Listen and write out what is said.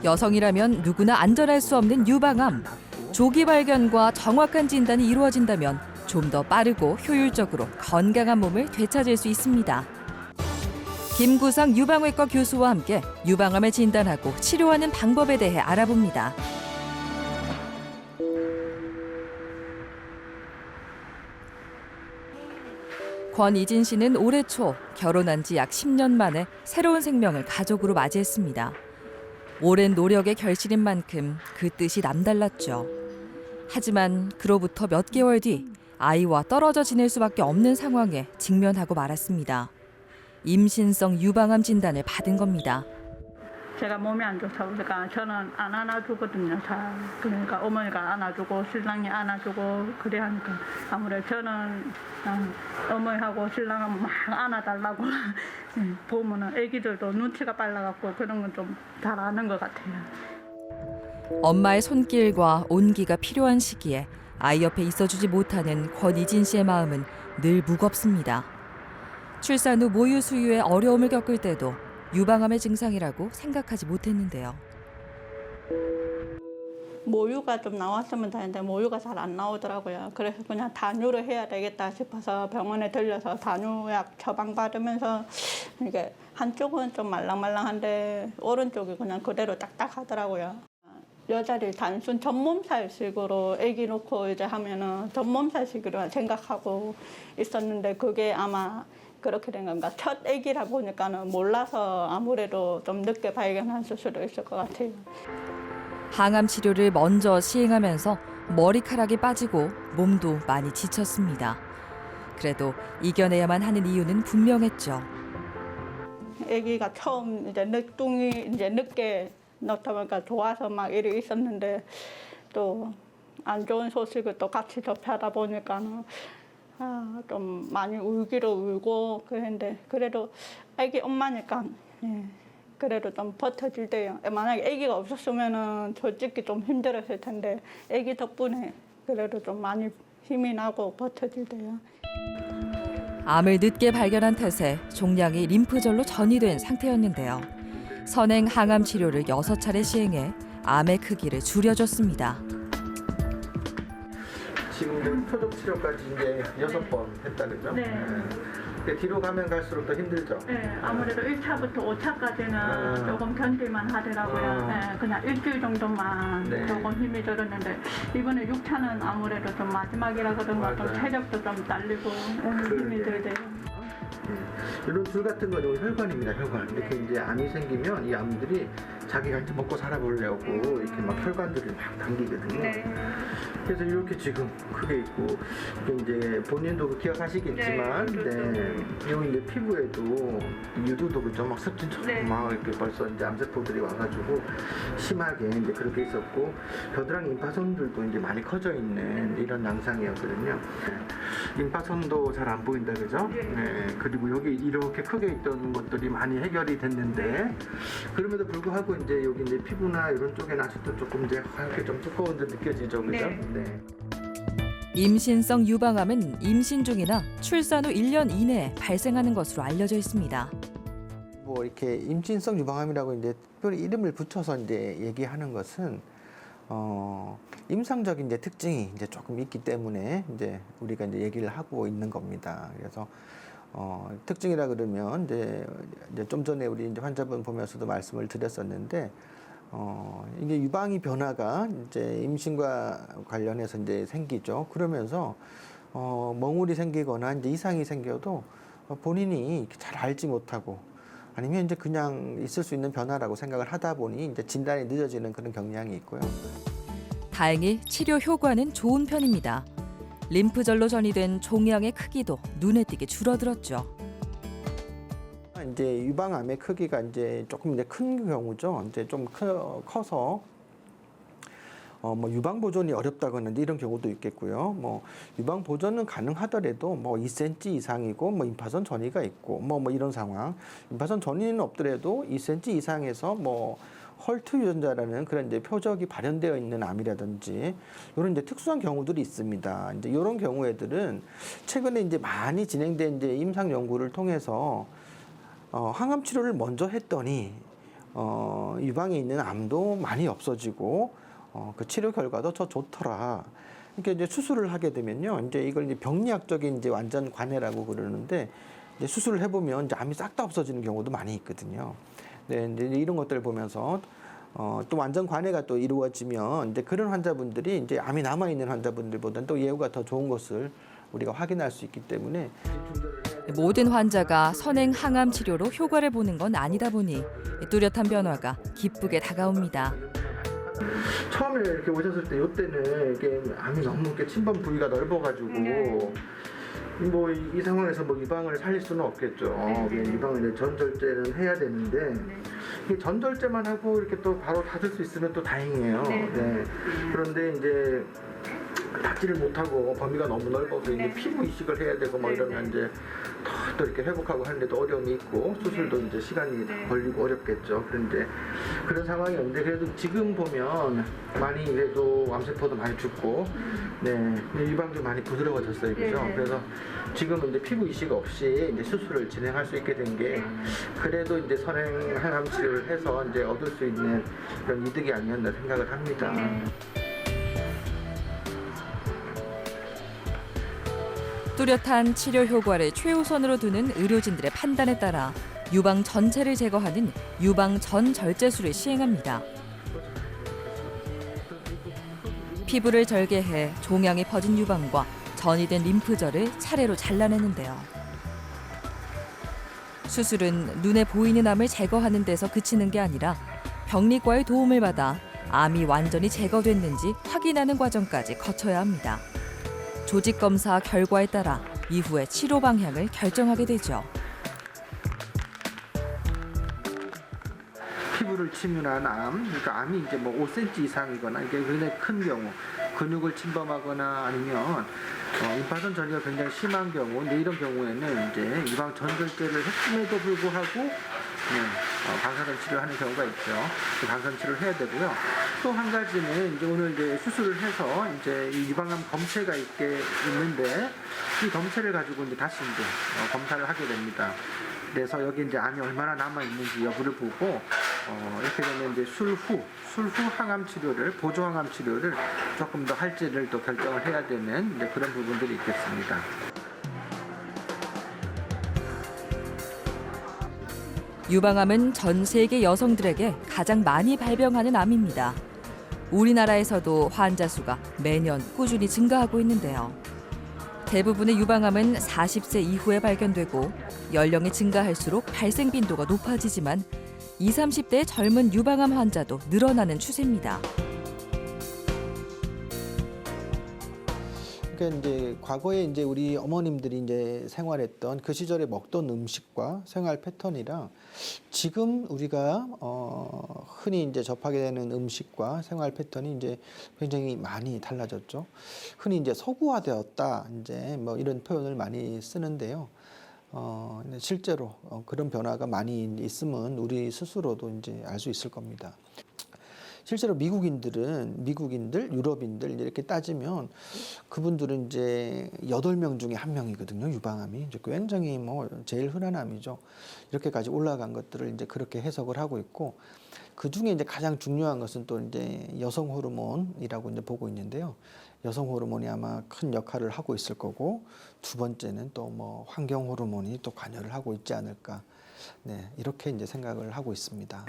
여성이라면 누구나 안전할 수 없는 유방암. 조기 발견과 정확한 진단이 이루어진다면 좀 더 빠르고 효율적으로 건강한 몸을 되찾을 수 있습니다. 김구상 유방외과 교수와 함께 유방암을 진단하고 치료하는 방법에 대해 알아봅니다. 권이진 씨는 올해 초 결혼한 지 약 10년 만에 새로운 생명을 가족으로 맞이했습니다. 오랜 노력의 결실인 만큼 그 뜻이 남달랐죠. 하지만 그로부터 몇 개월 뒤 아이와 떨어져 지낼 수밖에 없는 상황에 직면하고 말았습니다. 임신성 유방암 진단을 받은 겁니다. 제가 몸이 안 좋다 보니까 저는 안 안아주거든요. 잘. 그러니까 어머니가 안아주고 신랑이 안아주고 그래 하니까 아무래도 저는 어머니하고 신랑은 막 안아달라고 보면은 애기들도 눈치가 빨라갖고 그런 건 좀 잘 아는 것 같아요. 엄마의 손길과 온기가 필요한 시기에 아이 옆에 있어주지 못하는 권이진 씨의 마음은 늘 무겁습니다. 출산 후 모유 수유에 어려움을 겪을 때도 유방암의 증상이라고 생각하지 못했는데요. 모유가 좀 나왔으면 되는데 모유가 잘 안 나오더라고요. 그래서 그냥 단유를 해야 되겠다 싶어서 병원에 들려서 단유약 처방받으면서 이게 한쪽은 좀 말랑말랑한데 오른쪽이 그냥 그대로 딱딱하더라고요. 여자를 단순 전몸살식으로 아기 놓고 이제 하면은 전몸살식으로 생각하고 있었는데 그게 아마 그렇게 된 건가. 첫 아기라 보니까는 몰라서 아무래도 좀 늦게 발견할 수도 있을 것 같아요. 항암 치료를 먼저 시행하면서 머리카락이 빠지고 몸도 많이 지쳤습니다. 그래도 이겨내야만 하는 이유는 분명했죠. 아기가 처음 이제 늦둥이 이제 늦게 넣다 보니까 좋아서 막 일이 있었는데 또 안 좋은 소식을 또 같이 접하다 보니까는 좀 많이 울기로 울고 그랬는데 그래도 아기 엄마니까 그래도 좀 버텨질대요. 만약에 아기가 없었으면은 솔직히 좀 힘들었을 텐데 아기 덕분에 그래도 좀 많이 힘이 나고 버텨질대요. 암을 늦게 발견한 탓에 종양이 림프절로 전이된 상태였는데요. 선행 항암 치료를 6차례 시행해 암의 크기를 줄여줬습니다. 지금 표적 치료까지 이제 6번 했다 그죠? 네. 근데 뒤로 가면 갈수록 더 힘들죠? 네, 아무래도 1차부터 5차까지는 조금 견딜만 하더라고요. 네, 그냥 일주일 정도만 조금 힘이 들었는데 이번에 6차는 아무래도 좀 마지막이라 그런가 좀 체력도 좀 딸리고 힘이 들대요. 이런 줄 같은 거는 혈관입니다, 혈관. 이렇게 이제 암이 생기면 이 암들이 자기가 이제 먹고 살아보려고 이렇게 막 혈관들을 막 당기거든요. 그래서 이렇게 지금 크게 있고, 이게 이제 본인도 기억하시겠지만, 요 이제 피부에도 유두도 그죠, 막 습진처럼 막 이렇게 벌써 이제 암세포들이 와가지고 심하게 이제 그렇게 있었고, 겨드랑이 임파선들도 이제 많이 커져 있는 이런 양상이었거든요. 임파선도 잘 안 보인다 그죠? 그리고 여기 이렇게 크게 있던 것들이 많이 해결이 됐는데 그럼에도 불구하고 이제 여기 이제 피부나 이런 쪽에는 아직도 조금 이제 하얗게 좀 두꺼운 듯 느껴지죠, 그죠? 네. 임신성 유방암은 임신 중이나 출산 후 1년 이내에 발생하는 것으로 알려져 있습니다. 뭐 이렇게 임신성 유방암이라고 이제 특별히 이름을 붙여서 이제 얘기하는 것은 임상적인 이제 특징이 이제 조금 있기 때문에 이제 우리가 이제 얘기를 하고 있는 겁니다. 그래서 특징이라 그러면 이제 좀 전에 우리 이제 환자분 보면서도 말씀을 드렸었는데 이게 유방이 변화가 이제 임신과 관련해서 이제 생기죠. 그러면서 멍울이 생기거나 이제 이상이 생겨도 본인이 잘 알지 못하고 아니면 이제 그냥 있을 수 있는 변화라고 생각을 하다 보니 이제 진단이 늦어지는 그런 경향이 있고요. 다행히 치료 효과는 좋은 편입니다. 림프절로 전이된 종양의 크기도 눈에 띄게 줄어들었죠. 이제 유방암의 크기가 이제 조금 이제 큰 경우죠. 이제 좀 커서 뭐 유방 보존이 어렵다거나 이런 경우도 있겠고요. 뭐 유방 보존은 가능하더라도 뭐 2cm 이상이고 뭐 임파선 전이가 있고 뭐 이런 상황. 임파선 전이는 없더라도 2cm 이상에서 뭐 헐트 유전자라는 그런 이제 표적이 발현되어 있는 암이라든지 이런 이제 특수한 경우들이 있습니다. 이제 이런 경우에들은 최근에 이제 많이 진행된 이제 임상 연구를 통해서 항암 치료를 먼저 했더니 유방에 있는 암도 많이 없어지고 그 치료 결과도 더 좋더라. 그러니까 이제 수술을 하게 되면요, 이제 이걸 이제 병리학적인 이제 완전 관해라고 그러는데, 이제 수술을 해보면 이제 암이 싹 다 없어지는 경우도 많이 있거든요. 네, 이제 이런 것들을 보면서 또 완전 관해가 또 이루어지면 이제 그런 환자분들이 이제 암이 남아 있는 환자분들보다는 또 예후가 더 좋은 것을 우리가 확인할 수 있기 때문에. 모든 환자가 선행 항암 치료로 효과를 보는 건 아니다 보니 뚜렷한 변화가 기쁘게 다가옵니다. 처음에 이렇게 오셨을 때 이때는 이게 암이 너무 이렇게 침범 부위가 넓어가지고 뭐 이 상황에서 뭐 유방을 살릴 수는 없겠죠. 유방을 이제 전절제는 해야 되는데 이게 전절제만 하고 이렇게 또 바로 닫을 수 있으면 또 다행이에요. 네. 그런데 이제 닫지를 못하고 범위가 너무 넓어서 이제 피부 이식을 해야 되고 뭐 이러면 이제 또 이렇게 회복하고 하는데도 어려움이 있고 수술도 이제 시간이 걸리고 어렵겠죠. 그런데 그런 상황이었는데 그래도 지금 보면 많이 그래도 암세포도 많이 죽고 네 유방도 많이 부드러워졌어요, 그죠? 그래서 지금은 이제 피부 이식 없이 이제 수술을 진행할 수 있게 된 게 그래도 이제 선행 항암 치료를 해서 이제 얻을 수 있는 그런 이득이 아니었나 생각을 합니다. 뚜렷한 치료 효과를 최우선으로 두는 의료진들의 판단에 따라 유방 전체를 제거하는 유방 전절제술을 시행합니다. 피부를 절개해 종양이 퍼진 유방과 전이 된 림프절을 차례로 잘라내는데요. 수술은 눈에 보이는 암을 제거하는 데서 그치는 게 아니라 병리과의 도움을 받아 암이 완전히 제거됐는지 확인하는 과정까지 거쳐야 합니다. 조직 검사 결과에 따라 이후의 치료 방향을 결정하게 되죠. 피부를 침윤한 암, 그러니까 암이 이제 뭐 5cm 이상이거나 이게 굉장히 큰 경우, 근육을 침범하거나 아니면 임파선 전이가 굉장히 심한 경우, 근데 이런 경우에는 이제 유방 전절제를 했음에도 불구하고 방사선 치료를 하는 경우가 있죠. 그 방사선 치료를 해야 되고요. 또 한 가지는 이제 오늘 이제 수술을 해서 이제 이 유방암 검체가 있는데 이 검체를 가지고 이제 다시 이제 검사를 하게 됩니다. 그래서 여기 이제 암이 얼마나 남아 있는지 여부를 보고 이렇게 되면 이제 술 후 항암 치료를 보조 항암 치료를 조금 더 할지를 또 결정을 해야 되는 이제 그런 부분들이 있겠습니다. 유방암은 전 세계 여성들에게 가장 많이 발병하는 암입니다. 우리나라에서도 환자 수가 매년 꾸준히 증가하고 있는데요. 대부분의 유방암은 40세 이후에 발견되고 연령이 증가할수록 발생 빈도가 높아지지만 20, 30대의 젊은 유방암 환자도 늘어나는 추세입니다. 그러니까 이제 과거에 이제 우리 어머님들이 이제 생활했던 그 시절에 먹던 음식과 생활 패턴이랑 지금 우리가 흔히 이제 접하게 되는 음식과 생활 패턴이 이제 굉장히 많이 달라졌죠. 흔히 이제 서구화되었다 이제 뭐 이런 표현을 많이 쓰는데요. 실제로 그런 변화가 많이 있으면 우리 스스로도 이제 알 수 있을 겁니다. 실제로 미국인들, 유럽인들 이렇게 따지면 그분들은 이제 8명 중에 1명이거든요. 유방암이 이제 굉장히 뭐 제일 흔한 암이죠. 이렇게까지 올라간 것들을 이제 그렇게 해석을 하고 있고 그 중에 이제 가장 중요한 것은 또 이제 여성 호르몬이라고 이제 보고 있는데요. 여성 호르몬이 아마 큰 역할을 하고 있을 거고 두 번째는 또 뭐 환경 호르몬이 또 관여를 하고 있지 않을까. 네, 이렇게 이제 생각을 하고 있습니다.